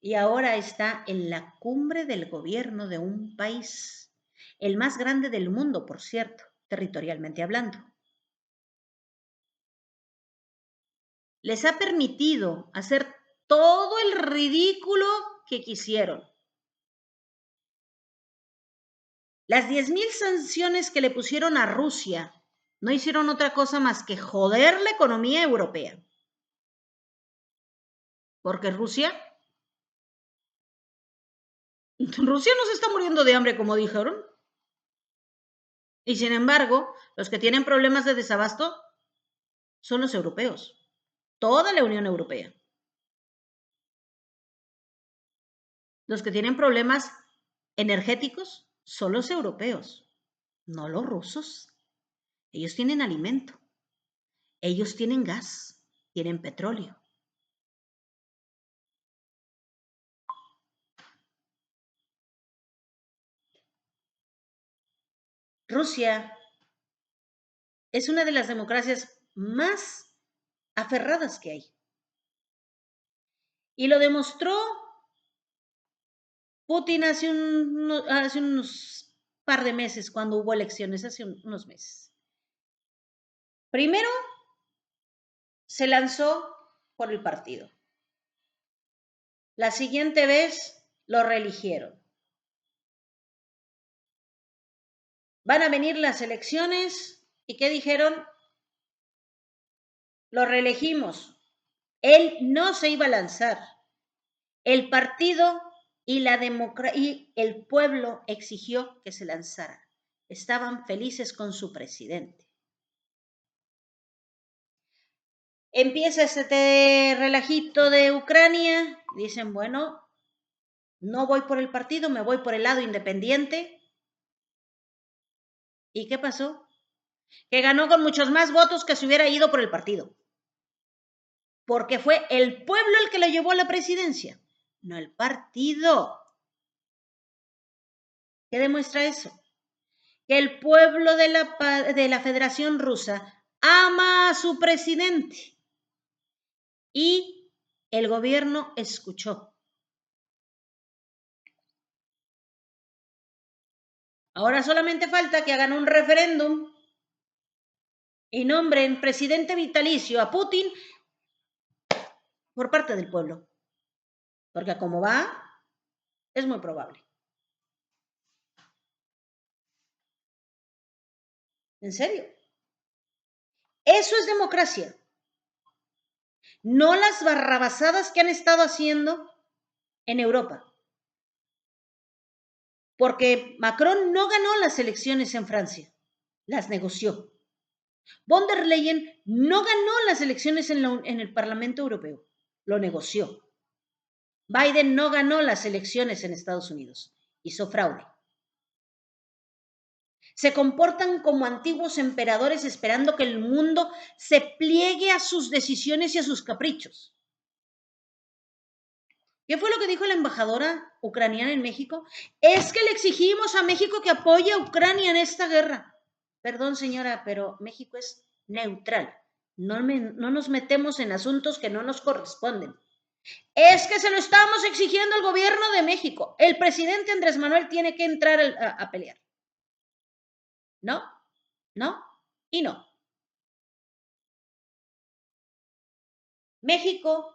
[SPEAKER 1] Y ahora está en la cumbre del gobierno de un país, el más grande del mundo, por cierto, territorialmente hablando. Les ha permitido hacer todo el ridículo que quisieron. Las 10,000 sanciones que le pusieron a Rusia no hicieron otra cosa más que joder la economía europea. Porque Rusia no se está muriendo de hambre, como dijeron. Y sin embargo, los que tienen problemas de desabasto son los europeos, toda la Unión Europea. Los que tienen problemas energéticos son los europeos, no los rusos. Ellos tienen alimento, ellos tienen gas, tienen petróleo. Rusia es una de las democracias más aferradas que hay. Y lo demostró Putin hace unos par de meses, cuando hubo elecciones, hace unos meses. Primero, se lanzó por el partido. La siguiente vez lo reeligieron. Van a venir las elecciones y ¿qué dijeron? Lo reelegimos. Él no se iba a lanzar. El partido y el pueblo exigió que se lanzara. Estaban felices con su presidente. Empieza este relajito de Ucrania. Dicen, bueno, no voy por el partido, me voy por el lado independiente. ¿Y qué pasó? Que ganó con muchos más votos que si hubiera ido por el partido. Porque fue el pueblo el que lo llevó a la presidencia, no el partido. ¿Qué demuestra eso? Que el pueblo de la Federación Rusa ama a su presidente y el gobierno escuchó. Ahora solamente falta que hagan un referéndum y nombren presidente vitalicio a Putin por parte del pueblo. Porque como va, es muy probable. ¿En serio? Eso es democracia. No las barrabasadas que han estado haciendo en Europa. Porque Macron no ganó las elecciones en Francia, las negoció. Von der Leyen no ganó las elecciones en el Parlamento Europeo, lo negoció. Biden no ganó las elecciones en Estados Unidos, hizo fraude. Se comportan como antiguos emperadores esperando que el mundo se pliegue a sus decisiones y a sus caprichos. ¿Qué fue lo que dijo la embajadora ucraniana en México? Es que le exigimos a México que apoye a Ucrania en esta guerra. Perdón, señora, pero México es neutral. No nos metemos en asuntos que no nos corresponden. Es que se lo estamos exigiendo al gobierno de México. El presidente Andrés Manuel tiene que entrar a pelear. No, no y no. México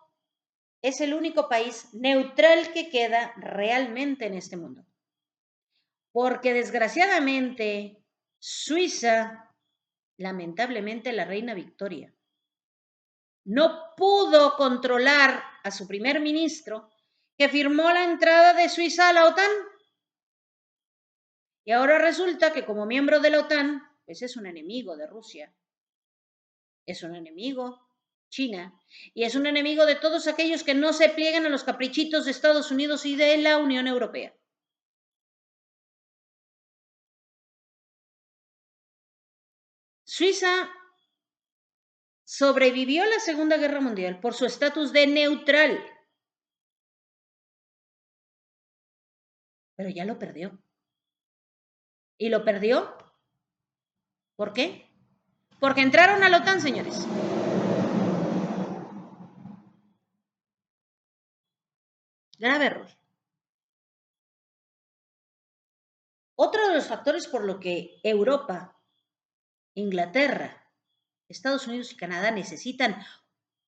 [SPEAKER 1] es el único país neutral que queda realmente en este mundo. Porque desgraciadamente Suiza, lamentablemente la reina Victoria, no pudo controlar a su primer ministro que firmó la entrada de Suiza a la OTAN. Y ahora resulta que como miembro de la OTAN, pues es un enemigo de Rusia, es un enemigo China y es un enemigo de todos aquellos que no se pliegan a los caprichitos de Estados Unidos y de la Unión Europea. Suiza sobrevivió a la Segunda Guerra Mundial por su estatus de neutral, pero ya lo perdió. ¿Y lo perdió? ¿Por qué? Porque entraron a la OTAN, señores. Grave error. Otro de los factores por lo que Europa, Inglaterra, Estados Unidos y Canadá necesitan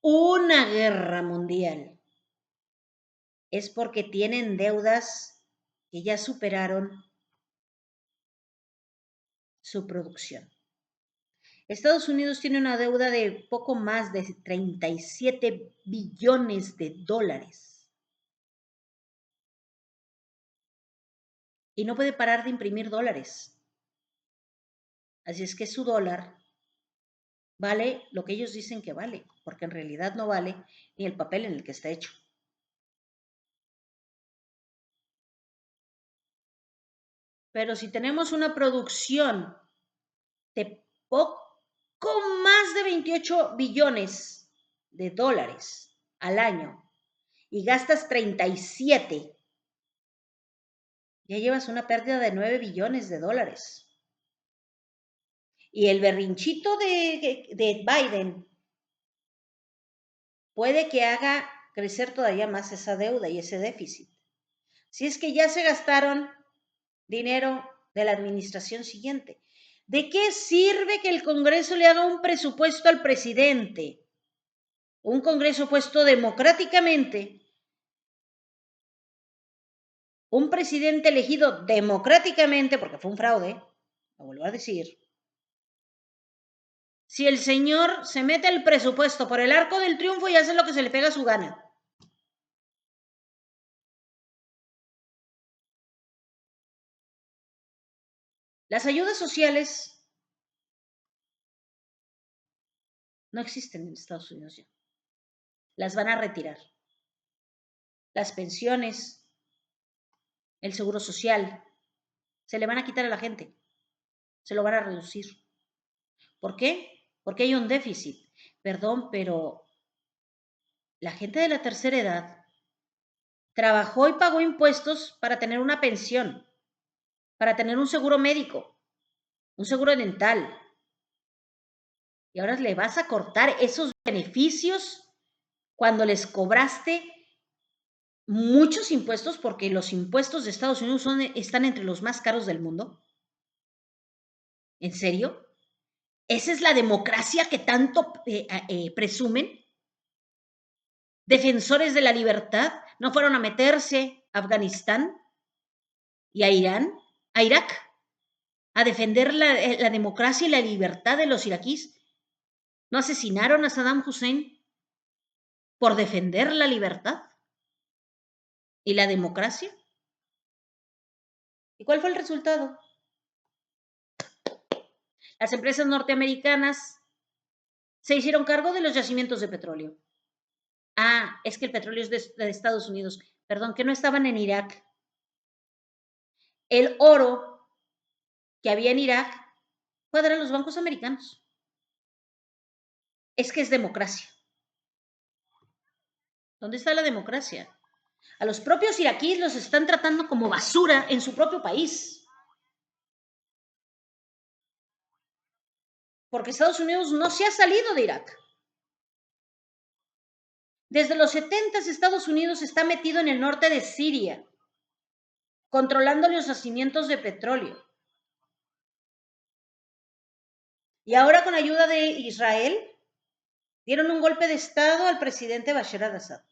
[SPEAKER 1] una guerra mundial es porque tienen deudas que ya superaron su producción. Estados Unidos tiene una deuda de poco más de 37 billones de dólares y no puede parar de imprimir dólares. Así es que su dólar vale lo que ellos dicen que vale, porque en realidad no vale ni el papel en el que está hecho. Pero si tenemos una producción de poco más de 28 billones de dólares al año y gastas 37, ya llevas una pérdida de 9 billones de dólares. Y el berrinchito de Biden puede que haga crecer todavía más esa deuda y ese déficit. Si es que ya se gastaron dinero de la administración siguiente. ¿De qué sirve que el Congreso le haga un presupuesto al presidente? Un Congreso puesto democráticamente, un presidente elegido democráticamente, porque fue un fraude, lo vuelvo a decir. Si el señor se mete el presupuesto por el arco del triunfo y hace lo que se le pega a su gana. Las ayudas sociales no existen en Estados Unidos ya. Las van a retirar. Las pensiones, el seguro social, se le van a quitar a la gente. Se lo van a reducir. ¿Por qué? Porque hay un déficit. Perdón, pero la gente de la tercera edad trabajó y pagó impuestos para tener una pensión, para tener un seguro médico, un seguro dental. Y ahora le vas a cortar esos beneficios cuando les cobraste muchos impuestos, porque los impuestos de Estados Unidos están entre los más caros del mundo. ¿En serio? ¿Esa es la democracia que tanto presumen? Defensores de la libertad no fueron a meterse a Afganistán y a Irán, a Irak, a defender la democracia y la libertad de los iraquíes. ¿No asesinaron a Saddam Hussein por defender la libertad y la democracia? ¿Y cuál fue el resultado? Las empresas norteamericanas se hicieron cargo de los yacimientos de petróleo. Ah, es que el petróleo es de Estados Unidos. Perdón, que no estaban en Irak. El oro que había en Irak, cuadran los bancos americanos. Es que es democracia. ¿Dónde está la democracia? A los propios iraquíes los están tratando como basura en su propio país. Porque Estados Unidos no se ha salido de Irak. Desde los 70 Estados Unidos está metido en el norte de Siria, controlando los yacimientos de petróleo. Y ahora con ayuda de Israel, dieron un golpe de Estado al presidente Bashar al-Assad.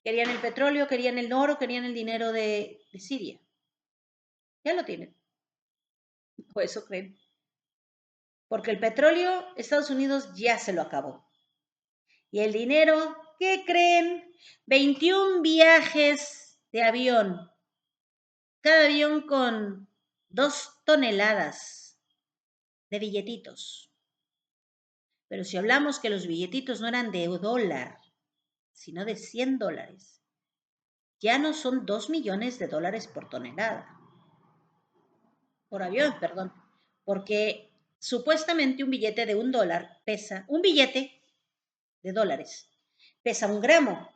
[SPEAKER 1] Querían el petróleo, querían el oro, querían el dinero de Siria. Ya lo tienen. O eso creen. Porque el petróleo, Estados Unidos ya se lo acabó. Y el dinero, ¿qué creen? 21 viajes de avión. Cada avión con 2 toneladas de billetitos. Pero si hablamos que los billetitos no eran de dólar, sino de $100, ya no son 2 millones de dólares por tonelada. Por avión, perdón. Porque supuestamente un billete de $1 pesa, un billete de dólares, pesa 1 gramo.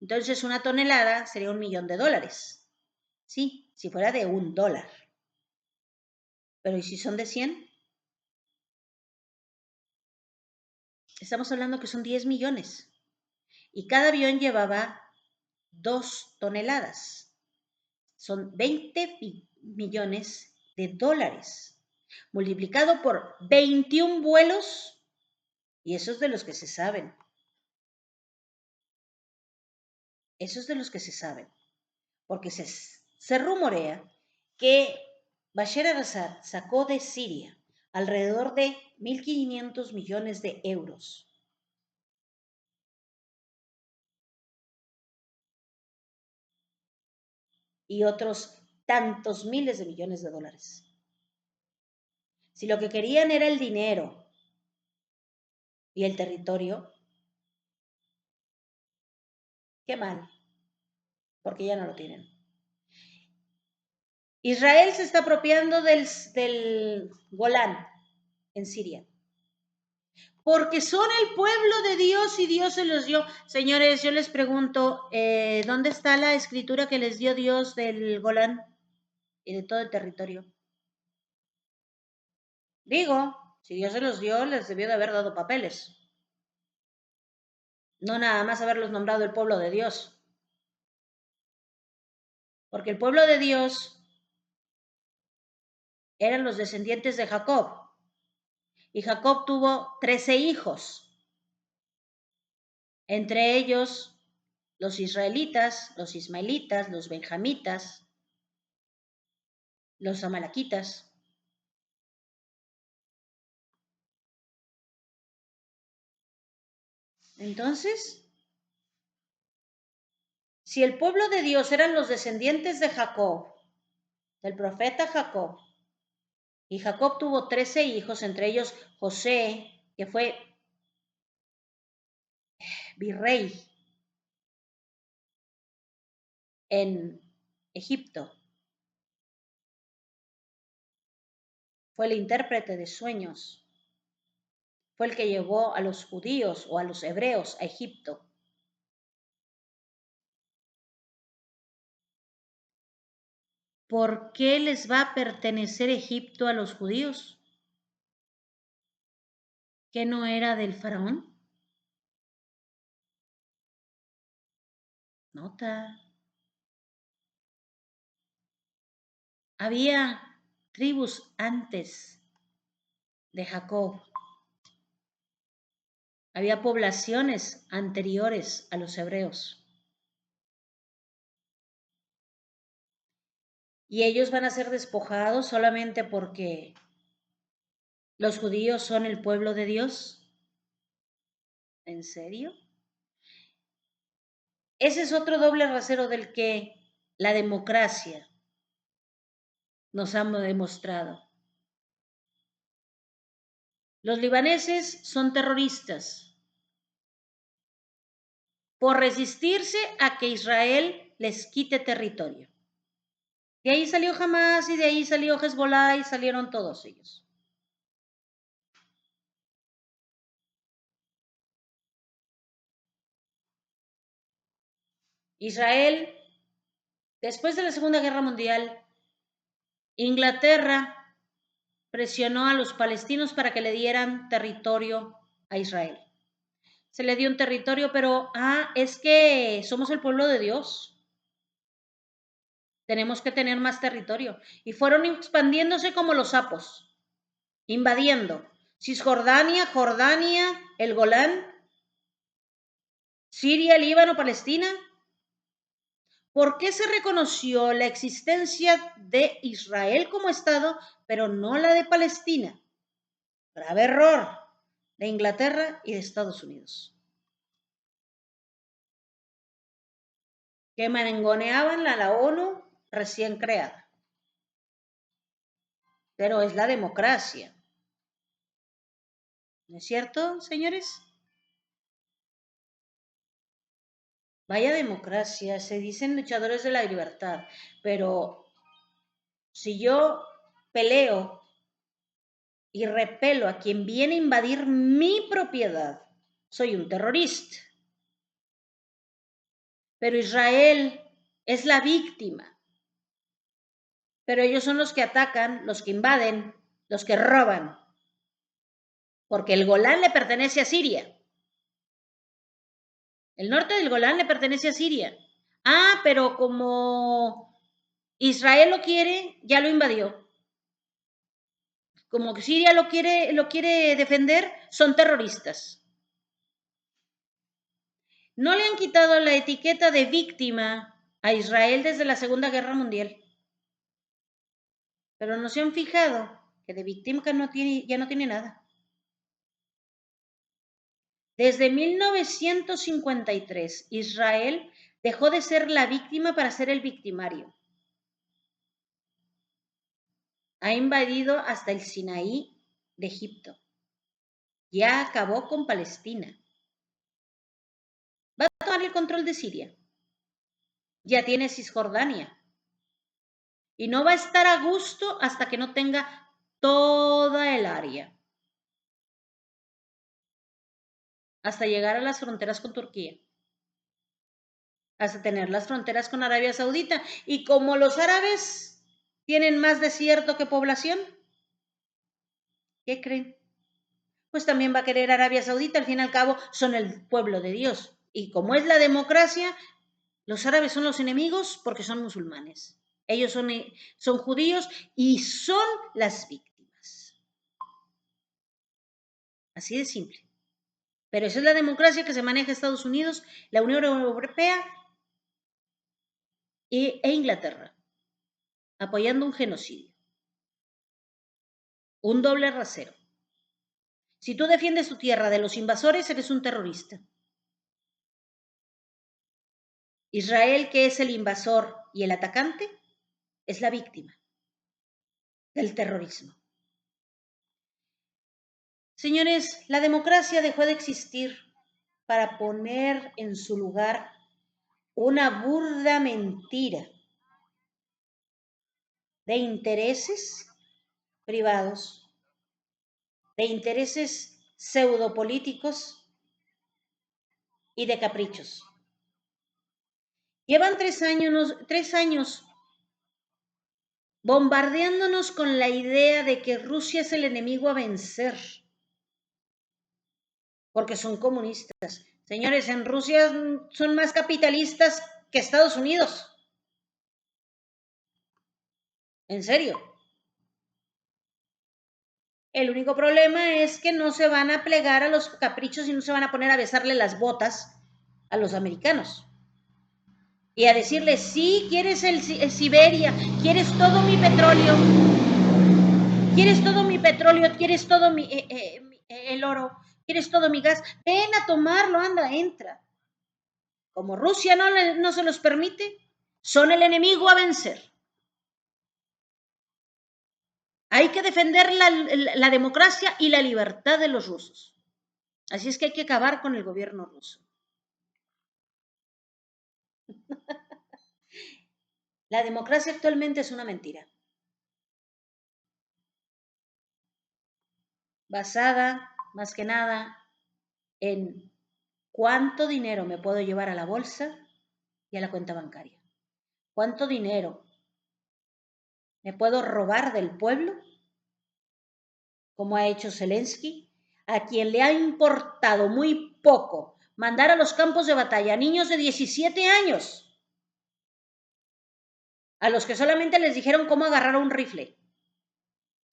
[SPEAKER 1] Entonces una tonelada sería 1 millón de dólares. Sí, si fuera de $1. Pero ¿y si son de 100? Estamos hablando que son 10 millones. Y cada avión llevaba 2 toneladas. Son 20 millones de dólares. Multiplicado por 21 vuelos. Y esos de los que se saben. Esos de los que se saben. Porque se rumorea que Bashar al-Assad sacó de Siria alrededor de 1.500 millones de euros. Y otros tantos miles de millones de dólares. Si lo que querían era el dinero y el territorio, qué mal, porque ya no lo tienen. Israel se está apropiando del Golán en Siria. Porque son el pueblo de Dios y Dios se los dio. Señores, yo les pregunto, ¿dónde está la escritura que les dio Dios del Golán y de todo el territorio? Digo, si Dios se los dio, les debió de haber dado papeles. No nada más haberlos nombrado el pueblo de Dios. Porque el pueblo de Dios eran los descendientes de Jacob. Y Jacob tuvo 13 hijos. Entre ellos, los israelitas, los ismaelitas, los benjamitas, los amalequitas. Entonces, si el pueblo de Dios eran los descendientes de Jacob, del profeta Jacob, y Jacob tuvo 13 hijos, entre ellos José, que fue virrey en Egipto, fue el intérprete de sueños, fue el que llevó a los judíos o a los hebreos a Egipto. ¿Por qué les va a pertenecer Egipto a los judíos? ¿Que no era del faraón? Nota. Había tribus antes de Jacob. Había poblaciones anteriores a los hebreos. Y ellos van a ser despojados solamente porque los judíos son el pueblo de Dios. ¿En serio? Ese es otro doble rasero del que la democracia nos ha demostrado. Los libaneses son terroristas por resistirse a que Israel les quite territorio. De ahí salió Hamás y de ahí salió Hezbollah y salieron todos ellos. Israel, después de la Segunda Guerra Mundial, Inglaterra presionó a los palestinos para que le dieran territorio a Israel. Se le dio un territorio, pero es que somos el pueblo de Dios. Tenemos que tener más territorio. Y fueron expandiéndose como los sapos, invadiendo Cisjordania, Jordania, el Golán, Siria, Líbano, Palestina. ¿Por qué se reconoció la existencia de Israel como Estado, pero no la de Palestina? Grave error de Inglaterra y de Estados Unidos, que mangoneaban a la ONU recién creada. Pero es la democracia. ¿No es cierto, señores? Vaya democracia, se dicen luchadores de la libertad, pero si yo peleo y repelo a quien viene a invadir mi propiedad, soy un terrorista. Pero Israel es la víctima. Pero ellos son los que atacan, los que invaden, los que roban. Porque el Golán le pertenece a Siria. El norte del Golán le pertenece a Siria. Pero como Israel lo quiere, ya lo invadió. Como que Siria lo quiere defender, son terroristas. No le han quitado la etiqueta de víctima a Israel desde la Segunda Guerra Mundial. Pero no se han fijado que de víctima ya no tiene nada. Desde 1953, Israel dejó de ser la víctima para ser el victimario. Ha invadido hasta el Sinaí de Egipto. Ya acabó con Palestina. Va a tomar el control de Siria. Ya tiene Cisjordania. Y no va a estar a gusto hasta que no tenga toda el área. Hasta llegar a las fronteras con Turquía. Hasta tener las fronteras con Arabia Saudita. Y como los árabes tienen más desierto que población, ¿qué creen? Pues también va a querer Arabia Saudita. Al fin y al cabo son el pueblo de Dios. Y como es la democracia, los árabes son los enemigos porque son musulmanes. Ellos son judíos y son las víctimas. Así de simple. Pero esa es la democracia que se maneja en Estados Unidos, la Unión Europea e Inglaterra, apoyando un genocidio. Un doble rasero. Si tú defiendes tu tierra de los invasores, eres un terrorista. Israel, que es el invasor y el atacante, es la víctima del terrorismo. Señores, la democracia dejó de existir para poner en su lugar una burda mentira de intereses privados, de intereses pseudopolíticos y de caprichos. Llevan 3 años bombardeándonos con la idea de que Rusia es el enemigo a vencer, porque son comunistas. Señores, en Rusia son más capitalistas que Estados Unidos. En serio. El único problema es que no se van a plegar a los caprichos y no se van a poner a besarle las botas a los americanos. Y a decirles, sí, quieres el Siberia, quieres todo mi petróleo, quieres todo mi petróleo, quieres todo el oro, quieres todo mi gas, ven a tomarlo, anda, entra. Como Rusia no se los permite, son el enemigo a vencer. Hay que defender la democracia y la libertad de los rusos. Así es que hay que acabar con el gobierno ruso. La democracia actualmente es una mentira, basada más que nada en cuánto dinero me puedo llevar a la bolsa y a la cuenta bancaria. ¿Cuánto dinero me puedo robar del pueblo, como ha hecho Zelensky, a quien le ha importado muy poco mandar a los campos de batalla a niños de 17 años, a los que solamente les dijeron cómo agarrar un rifle,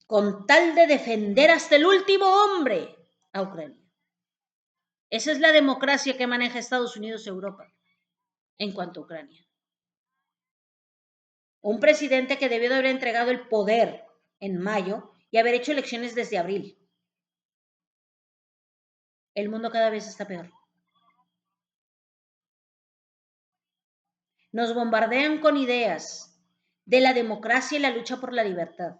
[SPEAKER 1] con tal de defender hasta el último hombre a Ucrania? Esa es la democracia que maneja Estados Unidos y Europa en cuanto a Ucrania. Un presidente que debió de haber entregado el poder en mayo y haber hecho elecciones desde abril. El mundo cada vez está peor. Nos bombardean con ideas de la democracia y la lucha por la libertad.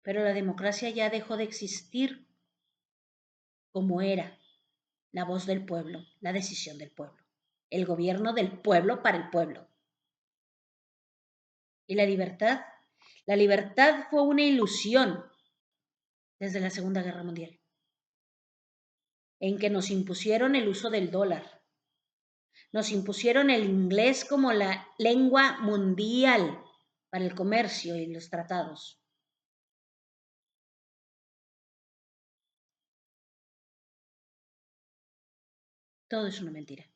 [SPEAKER 1] Pero la democracia ya dejó de existir como era la voz del pueblo, la decisión del pueblo, el gobierno del pueblo para el pueblo. ¿Y la libertad? La libertad fue una ilusión desde la Segunda Guerra Mundial, en que nos impusieron el uso del dólar, nos impusieron el inglés como la lengua mundial para el comercio y los tratados. Todo es una mentira.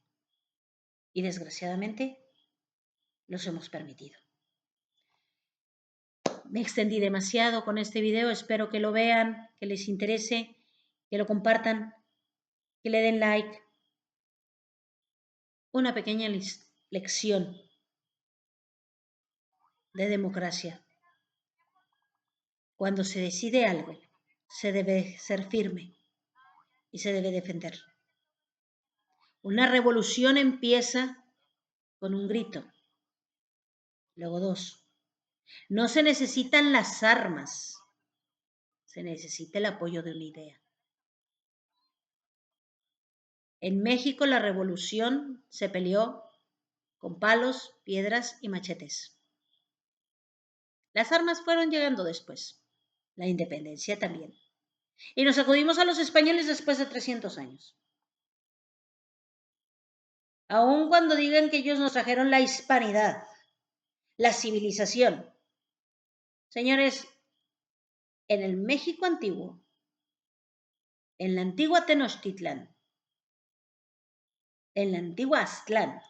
[SPEAKER 1] Y desgraciadamente los hemos permitido. Me extendí demasiado con este video, espero que lo vean, que les interese, que lo compartan, que le den like. Una pequeña lección de democracia. Cuando se decide algo, se debe ser firme y se debe defender. Una revolución empieza con un grito. Luego 2. No se necesitan las armas, se necesita el apoyo de una idea. En México la revolución se peleó con palos, piedras y machetes. Las armas fueron llegando después, la independencia también. Y nos acudimos a los españoles después de 300 años. Aun cuando digan que ellos nos trajeron la hispanidad, la civilización. Señores, en el México antiguo, en la antigua Tenochtitlan, en la antigua Aztlán,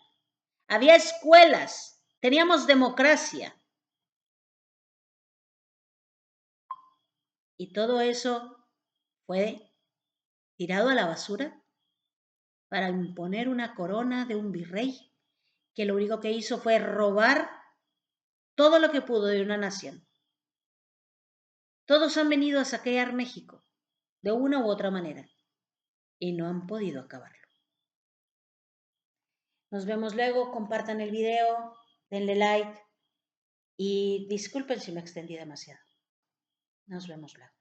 [SPEAKER 1] había escuelas, teníamos democracia. Y todo eso fue tirado a la basura para imponer una corona de un virrey que lo único que hizo fue robar todo lo que pudo de una nación. Todos han venido a saquear México de una u otra manera y no han podido acabarlo. Nos vemos luego, compartan el video, denle like y disculpen si me extendí demasiado. Nos vemos luego.